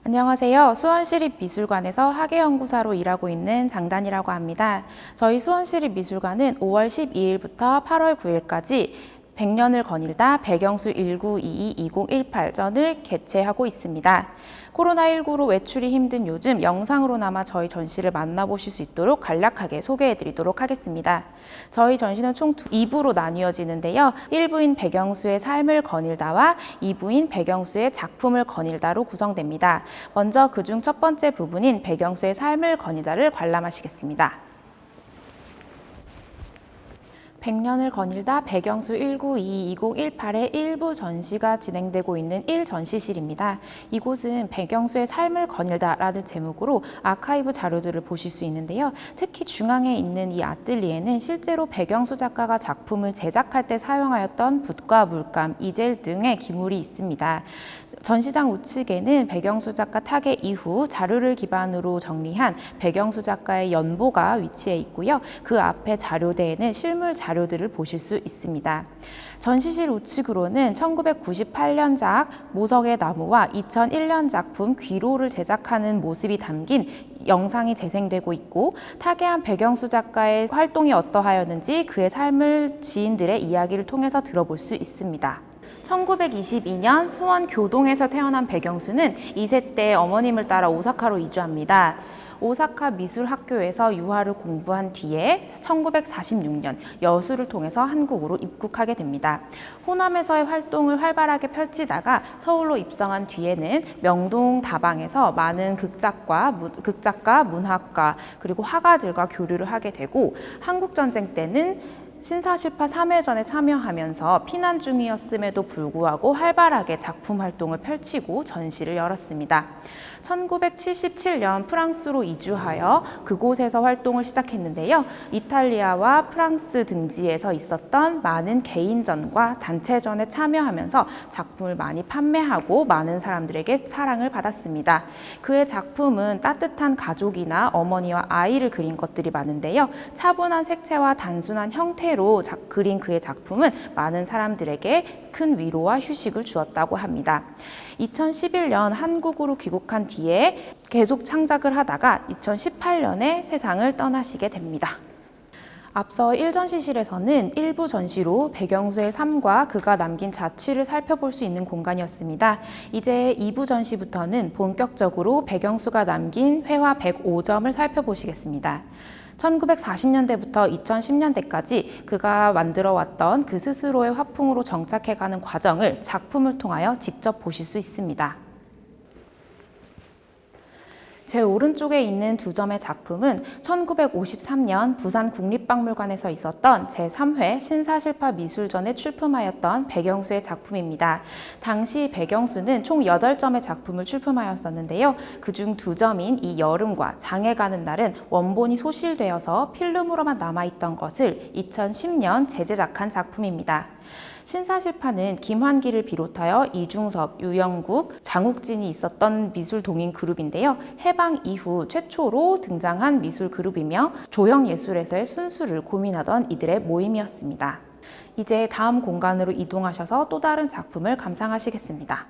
안녕하세요. 수원시립미술관에서 학예연구사로 일하고 있는 장단이라고 합니다. 저희 수원시립미술관은 5월 12일부터 8월 9일까지 100년을 거닐다 백영수 1922-2018전을 개최하고 있습니다. 코로나19로 외출이 힘든 요즘 영상으로나마 저희 전시를 만나보실 수 있도록 간략하게 소개해드리도록 하겠습니다. 저희 전시는 총 2부로 나뉘어지는데요. 1부인 백영수의 삶을 거닐다와 2부인 백영수의 작품을 거닐다로 구성됩니다. 먼저 그중 첫 번째 부분인 백영수의 삶을 거닐다를 관람하시겠습니다. 100년을 거닐다 백영수 1922-2018의 일부 전시가 진행되고 있는 1전시실입니다. 이곳은 백영수의 삶을 거닐다라는 제목으로 아카이브 자료들을 보실 수 있는데요. 특히 중앙에 있는 이 아뜰리에는 실제로 백영수 작가가 작품을 제작할 때 사용하였던 붓과 물감, 이젤 등의 기물이 있습니다. 전시장 우측에는 백영수 작가 타계 이후 자료를 기반으로 정리한 백영수 작가의 연보가 위치해 있고요. 그 앞에 자료대에는 실물 자료들을 보실 수 있습니다. 전시실 우측으로는 1998년작 모성의 나무와 2001년 작품 귀로를 제작하는 모습이 담긴 영상이 재생되고 있고, 타계한 백영수 작가의 활동이 어떠하였는지 그의 삶을 지인들의 이야기를 통해서 들어볼 수 있습니다. 1922년 수원 교동에서 태어난 백영수는 2세 때 어머님을 따라 오사카로 이주합니다. 오사카 미술학교에서 유화를 공부한 뒤에 1946년 여수를 통해서 한국으로 입국하게 됩니다. 호남에서의 활동을 활발하게 펼치다가 서울로 입성한 뒤에는 명동 다방에서 많은 극작가, 문학가, 그리고 화가들과 교류를 하게 되고, 한국전쟁 때는 신사실파 3회전에 참여하면서 피난 중이었음에도 불구하고 활발하게 작품 활동을 펼치고 전시를 열었습니다. 1977년 프랑스로 이주하여 그곳에서 활동을 시작했는데요. 이탈리아와 프랑스 등지에서 있었던 많은 개인전과 단체전에 참여하면서 작품을 많이 판매하고 많은 사람들에게 사랑을 받았습니다. 그의 작품은 따뜻한 가족이나 어머니와 아이를 그린 것들이 많은데요. 차분한 색채와 단순한 형태로 그린 그의 작품은 많은 사람들에게 큰 위로와 휴식을 주었다고 합니다. 2011년 한국으로 귀국한 뒤에 계속 창작을 하다가 2018년에 세상을 떠나시게 됩니다. 앞서 1전시실에서는 일부 전시로 백영수의 삶과 그가 남긴 자취를 살펴볼 수 있는 공간이었습니다. 이제 2부 전시부터는 본격적으로 백영수가 남긴 회화 105점을 살펴보시겠습니다. 1940년대부터 2010년대까지 그가 만들어왔던 그 스스로의 화풍으로 정착해가는 과정을 작품을 통하여 직접 보실 수 있습니다. 제 오른쪽에 있는 두 점의 작품은 1953년 부산국립박물관에서 있었던 제3회 신사실파 미술전에 출품하였던 백영수의 작품입니다. 당시 백영수는 총 8점의 작품을 출품하였었는데요. 그중 2점인 이 여름과 장에 가는 날은 원본이 소실되어서 필름으로만 남아있던 것을 2010년 재제작한 작품입니다. 신사실파는 김환기를 비롯하여 이중섭, 유영국, 장욱진이 있었던 미술 동인 그룹인데요. 해방 이후 최초로 등장한 미술 그룹이며 조형예술에서의 순수를 고민하던 이들의 모임이었습니다. 이제 다음 공간으로 이동하셔서 또 다른 작품을 감상하시겠습니다.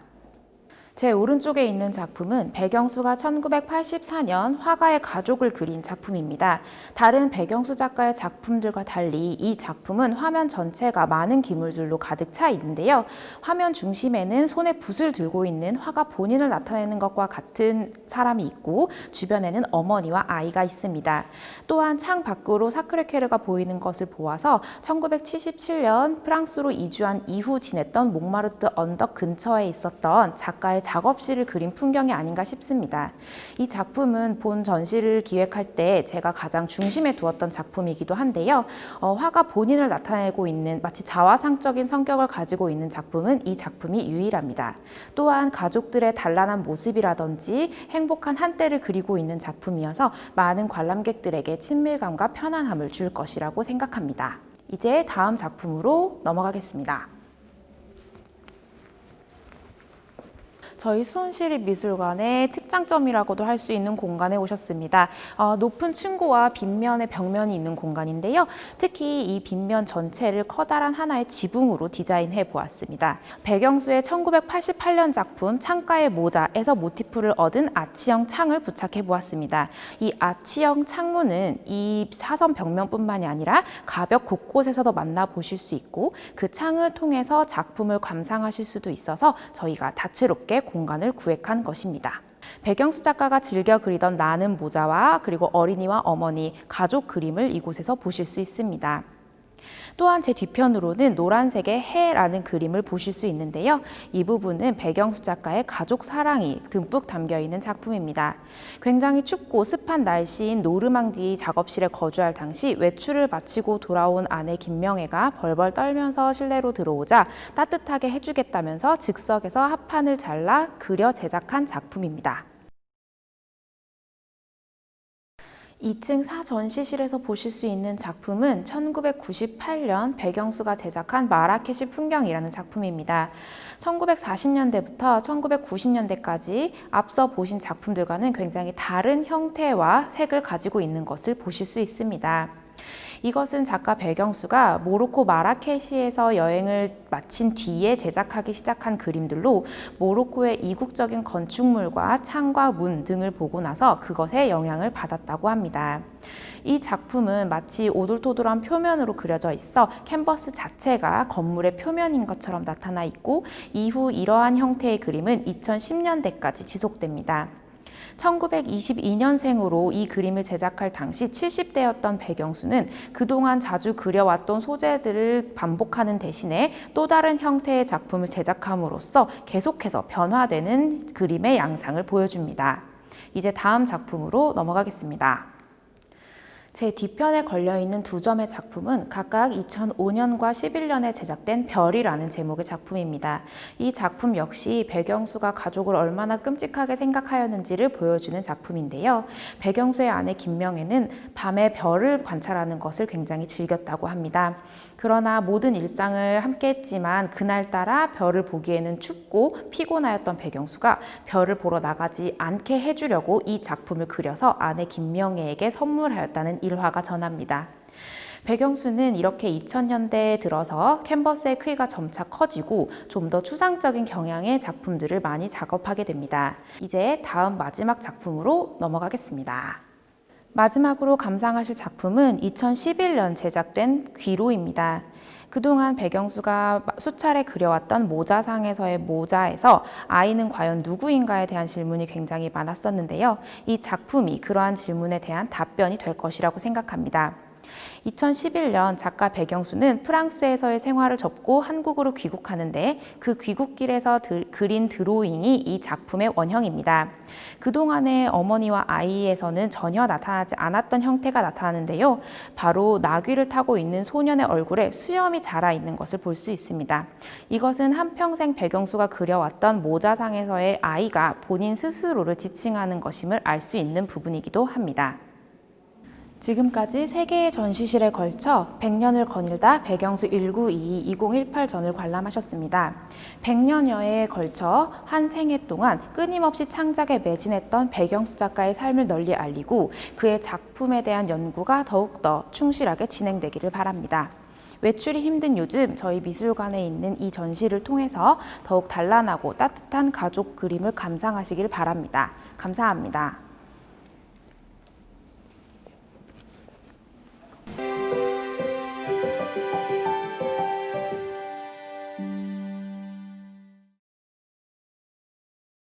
제 오른쪽에 있는 작품은 백영수가 1984년 화가의 가족을 그린 작품입니다. 다른 백영수 작가의 작품들과 달리 이 작품은 화면 전체가 많은 기물들로 가득 차 있는데요. 화면 중심에는 손에 붓을 들고 있는 화가 본인을 나타내는 것과 같은 사람이 있고, 주변에는 어머니와 아이가 있습니다. 또한 창 밖으로 사크레케르가 보이는 것을 보아서 1977년 프랑스로 이주한 이후 지냈던 몽마르트 언덕 근처에 있었던 작가의 작업실을 그린 풍경이 아닌가 싶습니다. 이 작품은 본 전시를 기획할 때 제가 가장 중심에 두었던 작품이기도 한데요. 화가 본인을 나타내고 있는 마치 자화상적인 성격을 가지고 있는 작품은 이 작품이 유일합니다. 또한 가족들의 단란한 모습이라든지 행복한 한때를 그리고 있는 작품이어서 많은 관람객들에게 친밀감과 편안함을 줄 것이라고 생각합니다. 이제 다음 작품으로 넘어가겠습니다. 저희 수원시립미술관의 특장점이라고도 할 수 있는 공간에 오셨습니다. 높은 층고와 빗면에 벽면이 있는 공간인데요. 특히 이 빗면 전체를 커다란 하나의 지붕으로 디자인해 보았습니다. 백영수의 1988년 작품 창가의 모자에서 모티프를 얻은 아치형 창을 부착해 보았습니다. 이 아치형 창문은 이 사선 벽면뿐만이 아니라 가벽 곳곳에서도 만나보실 수 있고 그 창을 통해서 작품을 감상하실 수도 있어서 저희가 다채롭게 공간을 구획한 것입니다. 백영수 작가가 즐겨 그리던 나는 모자와 그리고 어린이와 어머니, 가족 그림을 이곳에서 보실 수 있습니다. 또한 제 뒤편으로는 노란색의 해라는 그림을 보실 수 있는데요. 이 부분은 백영수 작가의 가족 사랑이 듬뿍 담겨 있는 작품입니다. 굉장히 춥고 습한 날씨인 노르망디 작업실에 거주할 당시 외출을 마치고 돌아온 아내 김명애가 벌벌 떨면서 실내로 들어오자 따뜻하게 해주겠다면서 즉석에서 합판을 잘라 그려 제작한 작품입니다. 2층 사전시실에서 보실 수 있는 작품은 1998년 백영수가 제작한 마라케시 풍경이라는 작품입니다. 1940년대부터 1990년대까지 앞서 보신 작품들과는 굉장히 다른 형태와 색을 가지고 있는 것을 보실 수 있습니다. 이것은 작가 백영수가 모로코 마라케시에서 여행을 마친 뒤에 제작하기 시작한 그림들로 모로코의 이국적인 건축물과 창과 문 등을 보고 나서 그것에 영향을 받았다고 합니다. 이 작품은 마치 오돌토돌한 표면으로 그려져 있어 캔버스 자체가 건물의 표면인 것처럼 나타나 있고 이후 이러한 형태의 그림은 2010년대까지 지속됩니다. 1922년생으로 이 그림을 제작할 당시 70대였던 백영수는 그동안 자주 그려왔던 소재들을 반복하는 대신에 또 다른 형태의 작품을 제작함으로써 계속해서 변화되는 그림의 양상을 보여줍니다. 이제 다음 작품으로 넘어가겠습니다. 제 뒤편에 걸려있는 두 점의 작품은 각각 2005년과 11년에 제작된 별이라는 제목의 작품입니다. 이 작품 역시 백영수가 가족을 얼마나 끔찍하게 생각하였는지를 보여주는 작품인데요. 백영수의 아내 김명애는 밤에 별을 관찰하는 것을 굉장히 즐겼다고 합니다. 그러나 모든 일상을 함께 했지만 그날따라 별을 보기에는 춥고 피곤하였던 백영수가 별을 보러 나가지 않게 해주려고 이 작품을 그려서 아내 김명애에게 선물하였다는 일화가 전합니다. 백영수는 이렇게 2000년대에 들어서 캔버스의 크기가 점차 커지고 좀 더 추상적인 경향의 작품들을 많이 작업하게 됩니다. 이제 다음 마지막 작품으로 넘어가겠습니다. 마지막으로 감상하실 작품은 2011년 제작된 귀로입니다. 그동안 백영수가 수차례 그려왔던 모자상에서의 모자에서 아이는 과연 누구인가에 대한 질문이 굉장히 많았었는데요. 이 작품이 그러한 질문에 대한 답변이 될 것이라고 생각합니다. 2011년 작가 백영수는 프랑스에서의 생활을 접고 한국으로 귀국하는데 그 귀국길에서 그린 드로잉이 이 작품의 원형입니다. 그동안의 어머니와 아이에서는 전혀 나타나지 않았던 형태가 나타나는데요. 바로 나귀를 타고 있는 소년의 얼굴에 수염이 자라 있는 것을 볼 수 있습니다. 이것은 한평생 백영수가 그려왔던 모자상에서의 아이가 본인 스스로를 지칭하는 것임을 알 수 있는 부분이기도 합니다. 지금까지 3개의 전시실에 걸쳐 100년을 거닐다 백영수 1922-2018전을 관람하셨습니다. 100년여에 걸쳐 한 생애 동안 끊임없이 창작에 매진했던 백영수 작가의 삶을 널리 알리고 그의 작품에 대한 연구가 더욱더 충실하게 진행되기를 바랍니다. 외출이 힘든 요즘 저희 미술관에 있는 이 전시를 통해서 더욱 단란하고 따뜻한 가족 그림을 감상하시길 바랍니다. 감사합니다.